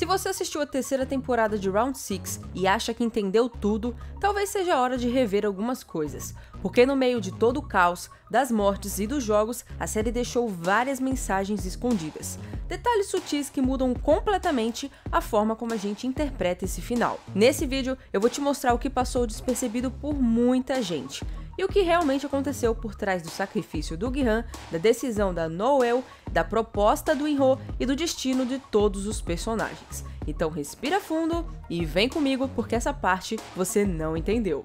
Se você assistiu a terceira temporada de Round 6 e acha que entendeu tudo, talvez seja a hora de rever algumas coisas, porque no meio de todo o caos, das mortes e dos jogos, a série deixou várias mensagens escondidas. Detalhes sutis que mudam completamente a forma como a gente interpreta esse final. Nesse vídeo, eu vou te mostrar o que passou despercebido por muita gente, e o que realmente aconteceu por trás do sacrifício do Gi-han, da decisão da Noelle, da proposta do In-ho e do destino de todos os personagens. Então respira fundo e vem comigo porque essa parte você não entendeu.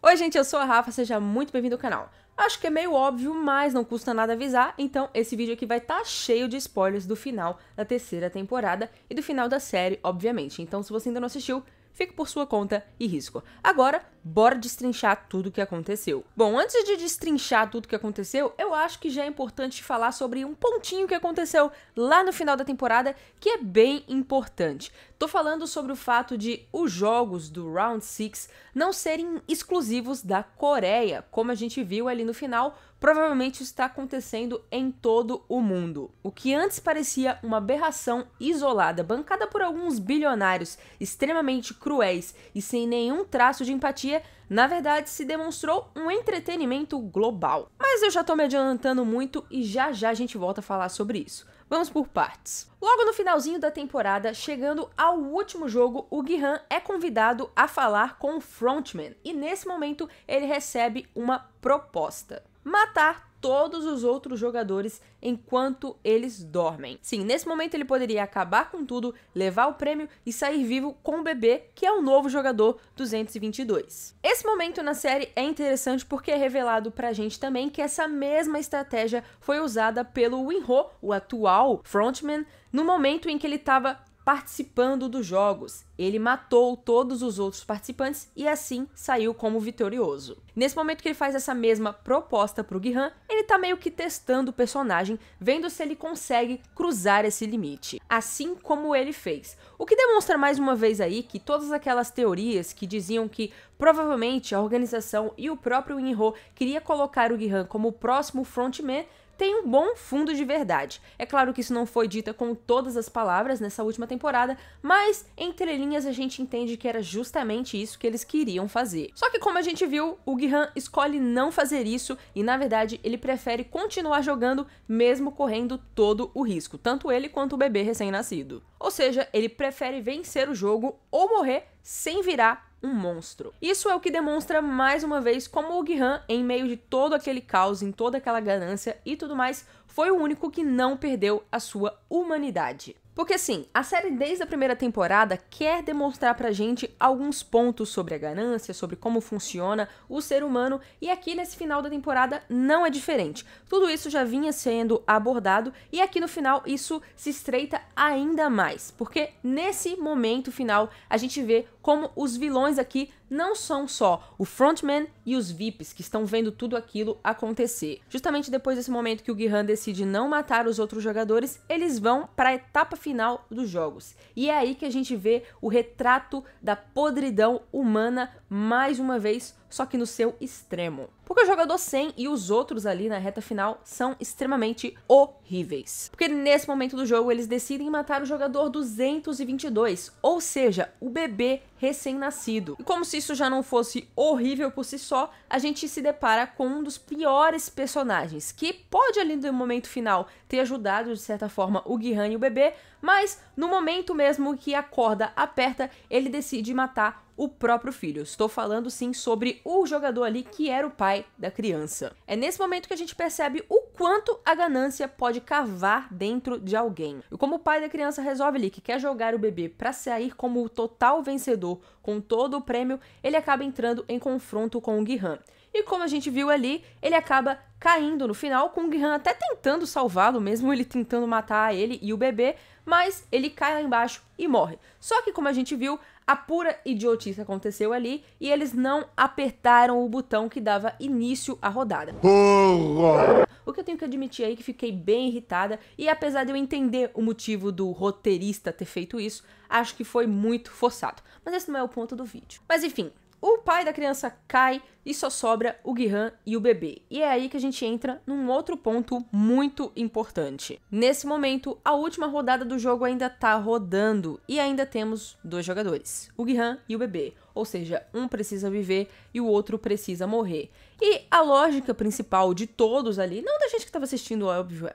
Oi gente, eu sou a Rafa, seja muito bem-vindo ao canal. Acho que é meio óbvio, mas não custa nada avisar, então esse vídeo aqui vai estar cheio de spoilers do final da terceira temporada e do final da série, obviamente. Então se você ainda não assistiu, fique por sua conta e risco. Agora, bora destrinchar tudo o que aconteceu. Bom, antes de destrinchar tudo o que aconteceu, eu acho que já é importante falar sobre um pontinho que aconteceu lá no final da temporada, que é bem importante. Tô falando sobre o fato de os jogos do Round 6 não serem exclusivos da Coreia, como a gente viu ali no final. Provavelmente isso está acontecendo em todo o mundo. O que antes parecia uma aberração isolada, bancada por alguns bilionários extremamente cruéis e sem nenhum traço de empatia, na verdade se demonstrou um entretenimento global. Mas eu já tô me adiantando muito e já a gente volta a falar sobre isso. Vamos por partes. Logo no finalzinho da temporada, chegando ao último jogo, o Gi-han é convidado a falar com o Frontman e nesse momento ele recebe uma proposta: matar todos os outros jogadores enquanto eles dormem. Sim, nesse momento ele poderia acabar com tudo, levar o prêmio e sair vivo com o bebê, que é o novo jogador 222. Esse momento na série é interessante porque é revelado pra gente também que essa mesma estratégia foi usada pelo In-ho, o atual Frontman, no momento em que ele estava participando dos jogos. Ele matou todos os outros participantes e assim saiu como vitorioso. Nesse momento que ele faz essa mesma proposta pro Gi-han, ele tá meio que testando o personagem, vendo se ele consegue cruzar esse limite, assim como ele fez. O que demonstra mais uma vez aí que todas aquelas teorias que diziam que provavelmente a organização e o próprio In-ho queria colocar o Gi-han como o próximo frontman tem um bom fundo de verdade. É claro que isso não foi dito com todas as palavras nessa última temporada, mas entre linhas a gente entende que era justamente isso que eles queriam fazer. Só que como a gente viu, o Gi-han escolhe não fazer isso e na verdade ele prefere continuar jogando mesmo correndo todo o risco, tanto ele quanto o bebê recém-nascido. Ou seja, ele prefere vencer o jogo ou morrer sem virar um monstro. Isso é o que demonstra mais uma vez como o Gi-han, em meio de todo aquele caos, em toda aquela ganância e tudo mais, foi o único que não perdeu a sua humanidade. Porque sim, a série desde a primeira temporada quer demonstrar pra gente alguns pontos sobre a ganância, sobre como funciona o ser humano, e aqui nesse final da temporada não é diferente. Tudo isso já vinha sendo abordado e aqui no final isso se estreita ainda mais, porque nesse momento final a gente vê como os vilões aqui não são só o Frontman e os VIPs que estão vendo tudo aquilo acontecer. Justamente depois desse momento que o Gi-han decide não matar os outros jogadores, eles vão para a etapa final dos jogos. E é aí que a gente vê o retrato da podridão humana mais uma vez, só que no seu extremo. Porque o jogador 100 e os outros ali na reta final são extremamente horríveis. Porque nesse momento do jogo eles decidem matar o jogador 222, ou seja, o bebê recém-nascido. E como se isso já não fosse horrível por si só, a gente se depara com um dos piores personagens, que pode ali no momento final ter ajudado de certa forma o Gi-han e o bebê, mas no momento mesmo que a corda aperta, ele decide matar o próprio filho. Estou falando sim sobre o jogador ali que era o pai da criança. É nesse momento que a gente percebe o quanto a ganância pode cavar dentro de alguém. E como o pai da criança resolve ali que quer jogar o bebê para sair como o total vencedor com todo o prêmio, ele acaba entrando em confronto com o Gi-han. E como a gente viu ali, ele acaba caindo no final, com o Gi-han até tentando salvá-lo, mesmo ele tentando matar ele e o bebê, mas ele cai lá embaixo e morre. Só que como a gente viu, a pura idiotice aconteceu ali e eles não apertaram o botão que dava início à rodada. O que eu tenho que admitir aí que fiquei bem irritada e apesar de eu entender o motivo do roteirista ter feito isso, acho que foi muito forçado. Mas esse não é o ponto do vídeo. Mas enfim, o pai da criança cai e só sobra o Gi-han e o bebê. E é aí que a gente entra num outro ponto muito importante. Nesse momento, a última rodada do jogo ainda tá rodando e ainda temos 2 jogadores, o Gi-han e o bebê. Ou seja, um precisa viver e o outro precisa morrer. E a lógica principal de todos ali, não da gente que estava assistindo,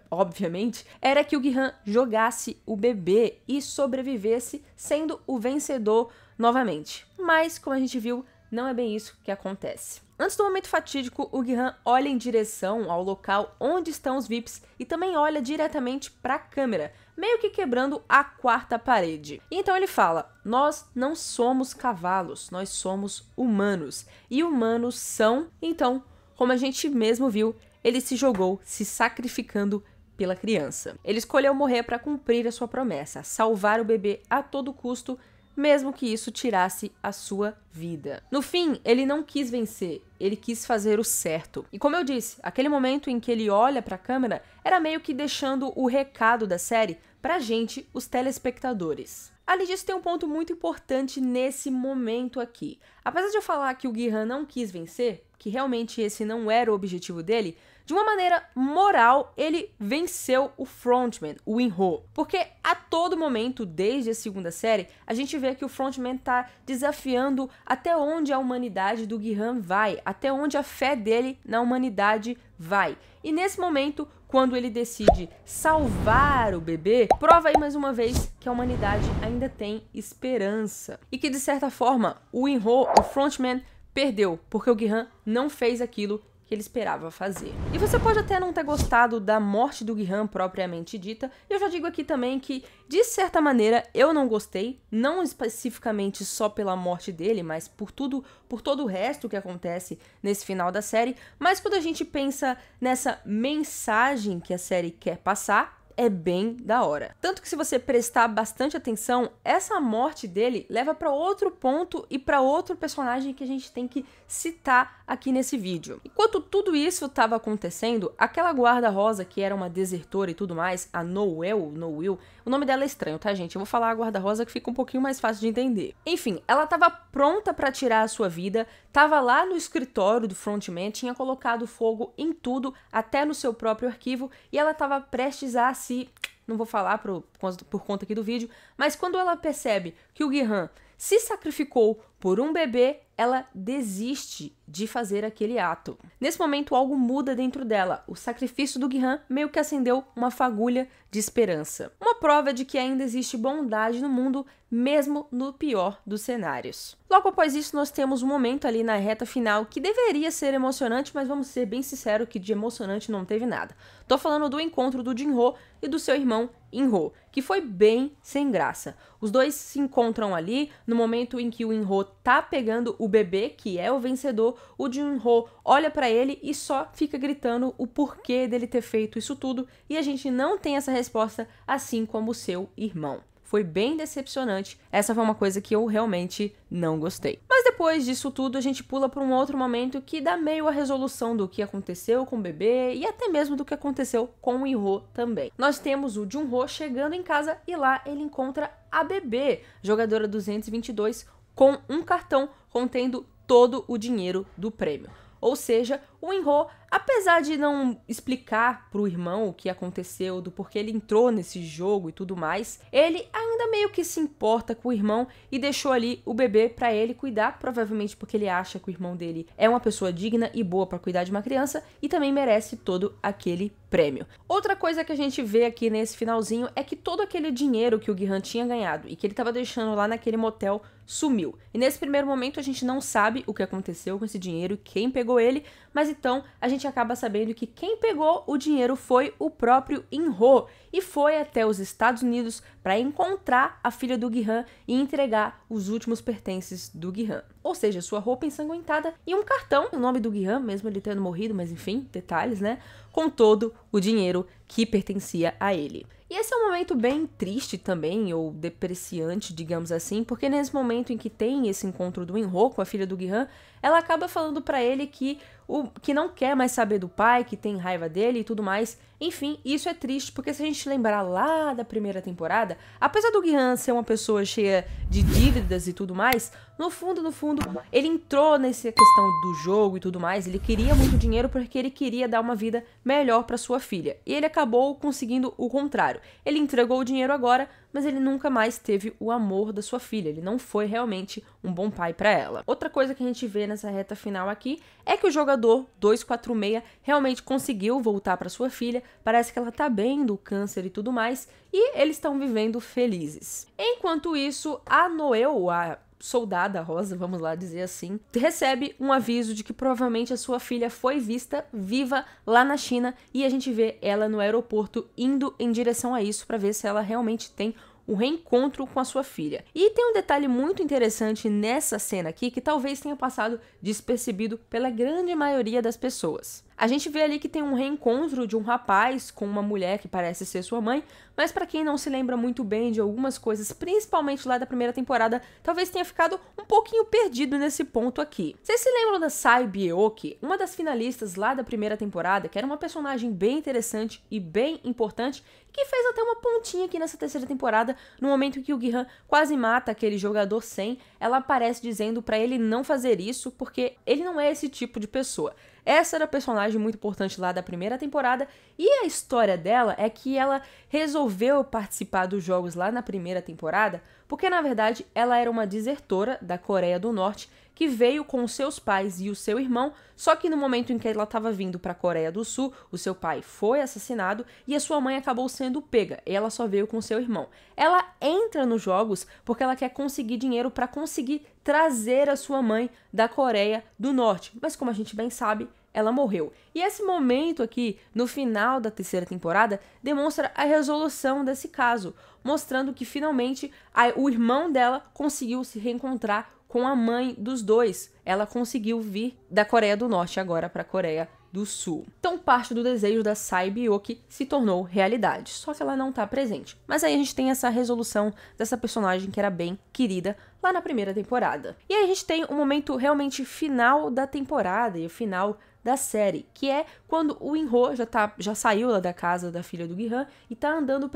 obviamente, era que o Gi-han jogasse o bebê e sobrevivesse sendo o vencedor novamente. Mas, como a gente viu, não é bem isso que acontece. Antes do momento fatídico, o Gi-han olha em direção ao local onde estão os VIPs e também olha diretamente para a câmera, meio que quebrando a 4ª parede. E então ele fala: nós não somos cavalos, nós somos humanos. E humanos são... Então, como a gente mesmo viu, ele se jogou se sacrificando pela criança. Ele escolheu morrer para cumprir a sua promessa, salvar o bebê a todo custo, mesmo que isso tirasse a sua vida. No fim, ele não quis vencer, ele quis fazer o certo. E como eu disse, aquele momento em que ele olha para a câmera era meio que deixando o recado da série pra gente, os telespectadores. Além disso, tem um ponto muito importante nesse momento aqui. Apesar de eu falar que o Gi-han não quis vencer, que realmente esse não era o objetivo dele, de uma maneira moral, ele venceu o frontman, o In-ho. Porque a todo momento, desde a 2ª série, a gente vê que o frontman tá desafiando até onde a humanidade do Gi-han vai, até onde a fé dele na humanidade vai. E nesse momento, quando ele decide salvar o bebê, prova aí mais uma vez que a humanidade ainda tem esperança. E que, de certa forma, o In-ho, o frontman, perdeu, porque o Gi-han não fez aquilo que ele esperava fazer. E você pode até não ter gostado da morte do Gi-han propriamente dita, e eu já digo aqui também que, de certa maneira, eu não gostei, não especificamente só pela morte dele, mas por todo o resto que acontece nesse final da série, mas quando a gente pensa nessa mensagem que a série quer passar, é bem da hora. Tanto que se você prestar bastante atenção, essa morte dele leva para outro ponto e para outro personagem que a gente tem que citar aqui nesse vídeo. Enquanto tudo isso estava acontecendo, aquela guarda-rosa que era uma desertora e tudo mais, a Noel, o nome dela é estranho, tá, gente? Eu vou falar a guarda-rosa que fica um pouquinho mais fácil de entender. Enfim, ela estava pronta para tirar a sua vida, estava lá no escritório do frontman, tinha colocado fogo em tudo, até no seu próprio arquivo, e ela estava prestes a não vou falar por conta aqui do vídeo, mas quando ela percebe que o Gi-han se sacrificou por um bebê, ela desiste de fazer aquele ato. Nesse momento, algo muda dentro dela. O sacrifício do Gi-han meio que acendeu uma fagulha de esperança. Uma prova de que ainda existe bondade no mundo, mesmo no pior dos cenários. Logo após isso, nós temos um momento ali na reta final que deveria ser emocionante, mas vamos ser bem sinceros que de emocionante não teve nada. Tô falando do encontro do Jin-ho e do seu irmão In-ho, que foi bem sem graça. Os dois se encontram ali no momento em que o In-ho tá pegando o bebê, que é o vencedor. O Jin-ho olha pra ele e só fica gritando o porquê dele ter feito isso tudo, e a gente não tem essa resposta, assim como o seu irmão. Foi bem decepcionante, essa foi uma coisa que eu realmente não gostei. Mas depois disso tudo, a gente pula para um outro momento que dá meio a resolução do que aconteceu com o bebê e até mesmo do que aconteceu com o In-ho também. Nós temos o Jun-ho chegando em casa e lá ele encontra a bebê, jogadora 222, com um cartão contendo todo o dinheiro do prêmio. Ou seja, o In-ho, apesar de não explicar pro irmão o que aconteceu, do porquê ele entrou nesse jogo e tudo mais, ele ainda meio que se importa com o irmão e deixou ali o bebê pra ele cuidar, provavelmente porque ele acha que o irmão dele é uma pessoa digna e boa pra cuidar de uma criança e também merece todo aquele prêmio. Outra coisa que a gente vê aqui nesse finalzinho é que todo aquele dinheiro que o Gi-han tinha ganhado e que ele tava deixando lá naquele motel sumiu. E nesse primeiro momento a gente não sabe o que aconteceu com esse dinheiro e quem pegou ele, mas então a gente acaba sabendo que quem pegou o dinheiro foi o próprio In-ho e foi até os Estados Unidos para encontrar a filha do Gi-han e entregar os últimos pertences do Gi-han. Ou seja, sua roupa ensanguentada e um cartão, o nome do Gi-han, mesmo ele tendo morrido, mas enfim, detalhes, né? Com todo o dinheiro que pertencia a ele. E esse é um momento bem triste também, ou depreciante, digamos assim, porque nesse momento em que tem esse encontro do In-ho com a filha do Gi-han, ela acaba falando pra ele que não quer mais saber do pai, que tem raiva dele e tudo mais. Enfim, isso é triste, porque se a gente lembrar lá da primeira temporada, apesar do Gi-han ser uma pessoa cheia de dívidas e tudo mais, no fundo, ele entrou nessa questão do jogo e tudo mais, ele queria muito dinheiro porque ele queria dar uma vida melhor para sua filha. E ele acabou conseguindo o contrário. Ele entregou o dinheiro agora, mas ele nunca mais teve o amor da sua filha. Ele não foi realmente um bom pai para ela. Outra coisa que a gente vê nessa reta final aqui é que o jogador 246 realmente conseguiu voltar para sua filha. Parece que ela tá bem do câncer e tudo mais, e eles estão vivendo felizes. Enquanto isso, a Noel, a soldada rosa, vamos lá dizer assim, recebe um aviso de que provavelmente a sua filha foi vista viva lá na China, e a gente vê ela no aeroporto indo em direção a isso para ver se ela realmente tem o reencontro com a sua filha. E tem um detalhe muito interessante nessa cena aqui que talvez tenha passado despercebido pela grande maioria das pessoas. A gente vê ali que tem um reencontro de um rapaz com uma mulher que parece ser sua mãe, mas para quem não se lembra muito bem de algumas coisas, principalmente lá da primeira temporada, talvez tenha ficado um pouquinho perdido nesse ponto aqui. Vocês se lembram da Sai Byeoki, uma das finalistas lá da primeira temporada, que era uma personagem bem interessante e bem importante, que fez até uma pontinha aqui nessa terceira temporada, no momento em que o Gi-han quase mata aquele jogador 100, ela aparece dizendo para ele não fazer isso, porque ele não é esse tipo de pessoa. Essa era a personagem muito importante lá da primeira temporada, e a história dela é que ela resolveu participar dos jogos lá na primeira temporada, porque na verdade ela era uma desertora da Coreia do Norte, que veio com os seus pais e o seu irmão, só que no momento em que ela estava vindo para a Coreia do Sul, o seu pai foi assassinado e a sua mãe acabou sendo pega, e ela só veio com seu irmão. Ela entra nos jogos porque ela quer conseguir dinheiro para conseguir trazer a sua mãe da Coreia do Norte, mas como a gente bem sabe, ela morreu. E esse momento aqui, no final da terceira temporada, demonstra a resolução desse caso, mostrando que finalmente o irmão dela conseguiu se reencontrar com a mãe dos dois. Ela conseguiu vir da Coreia do Norte agora para a Coreia do Sul. Então parte do desejo da Sai Byeoki se tornou realidade, só que ela não está presente. Mas aí a gente tem essa resolução dessa personagem que era bem querida lá na primeira temporada. E aí a gente tem um momento realmente final da temporada e o final da série, que é quando o In-ho já saiu lá da casa da filha do Gi-han e tá andando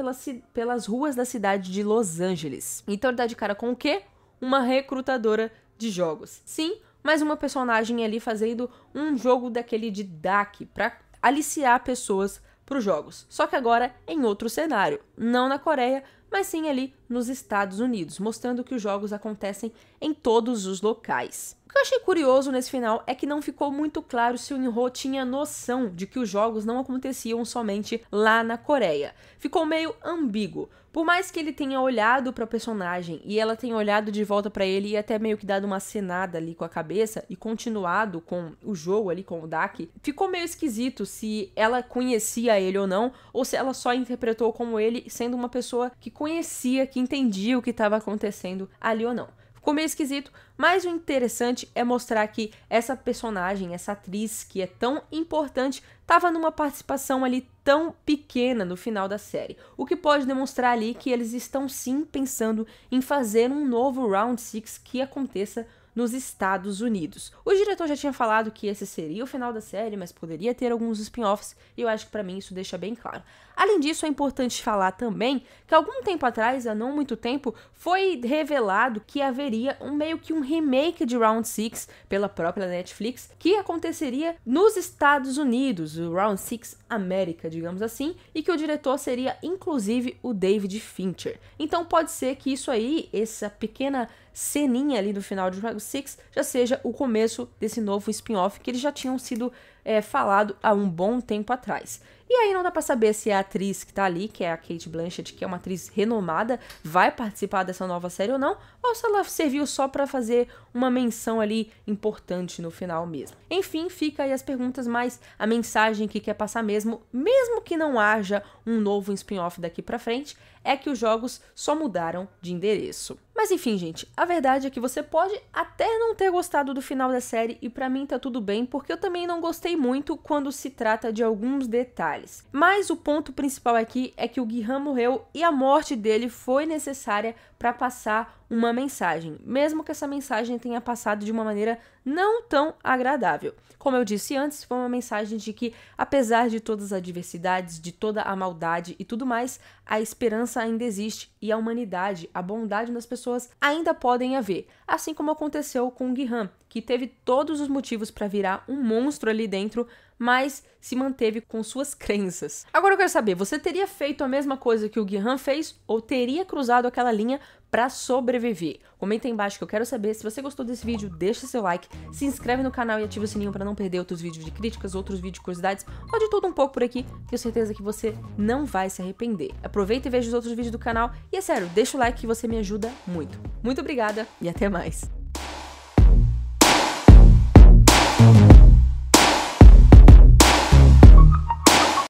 pelas ruas da cidade de Los Angeles. Então ele dá de cara com o quê? Uma recrutadora de jogos. Sim, mais uma personagem ali fazendo um jogo daquele de DAC para aliciar pessoas para os jogos. Só que agora em outro cenário, não na Coreia, mas sim ali nos Estados Unidos, mostrando que os jogos acontecem em todos os locais. O que eu achei curioso nesse final é que não ficou muito claro se o In-ho tinha noção de que os jogos não aconteciam somente lá na Coreia. Ficou meio ambíguo. Por mais que ele tenha olhado para a personagem e ela tenha olhado de volta para ele e até meio que dado uma acenada ali com a cabeça e continuado com o jogo ali com o DAC, ficou meio esquisito se ela conhecia ele ou se ela só interpretou como ele sendo uma pessoa que conhecia, que entendia o que estava acontecendo ali ou não. Ficou meio esquisito, mas o interessante é mostrar que essa personagem, essa atriz que é tão importante, estava numa participação ali tão pequena no final da série. O que pode demonstrar ali que eles estão sim pensando em fazer um novo Round 6 que aconteça nos Estados Unidos. O diretor já tinha falado que esse seria o final da série, mas poderia ter alguns spin-offs, e eu acho que pra mim isso deixa bem claro. Além disso, é importante falar também que algum tempo atrás, há não muito tempo, foi revelado que haveria meio que um remake de Round 6 pela própria Netflix, que aconteceria nos Estados Unidos, o Round 6 América, digamos assim, e que o diretor seria inclusive o David Fincher. Então pode ser que isso aí, essa pequena ceninha ali do final de Round 6, já seja o começo desse novo spin-off que eles já tinham sido falado há um bom tempo atrás. E aí não dá pra saber se a atriz que tá ali, que é a Cate Blanchett, que é uma atriz renomada, vai participar dessa nova série ou não, ou se ela serviu só pra fazer uma menção ali importante no final mesmo. Enfim, fica aí as perguntas, mas a mensagem que quer passar mesmo que não haja um novo spin-off daqui pra frente, é que os jogos só mudaram de endereço. Mas enfim, gente, a verdade é que você pode até não ter gostado do final da série e pra mim tá tudo bem, porque eu também não gostei muito quando se trata de alguns detalhes. Mas o ponto principal aqui é que o Gi-han morreu e a morte dele foi necessária para passar uma mensagem, mesmo que essa mensagem tenha passado de uma maneira não tão agradável. Como eu disse antes, foi uma mensagem de que, apesar de todas as adversidades, de toda a maldade e tudo mais, a esperança ainda existe e a humanidade, a bondade das pessoas ainda podem haver. Assim como aconteceu com o Gi-han, que teve todos os motivos para virar um monstro ali dentro, mas se manteve com suas crenças. Agora eu quero saber, você teria feito a mesma coisa que o Gi-han fez ou teria cruzado aquela linha para sobreviver? Comenta aí embaixo que eu quero saber. Se você gostou desse vídeo, deixa seu like, se inscreve no canal e ativa o sininho para não perder outros vídeos de críticas, outros vídeos de curiosidades, ou de tudo um pouco por aqui. Tenho certeza que você não vai se arrepender. Aproveita e veja os outros vídeos do canal e, é sério, deixa o like que você me ajuda muito. Muito obrigada e até mais!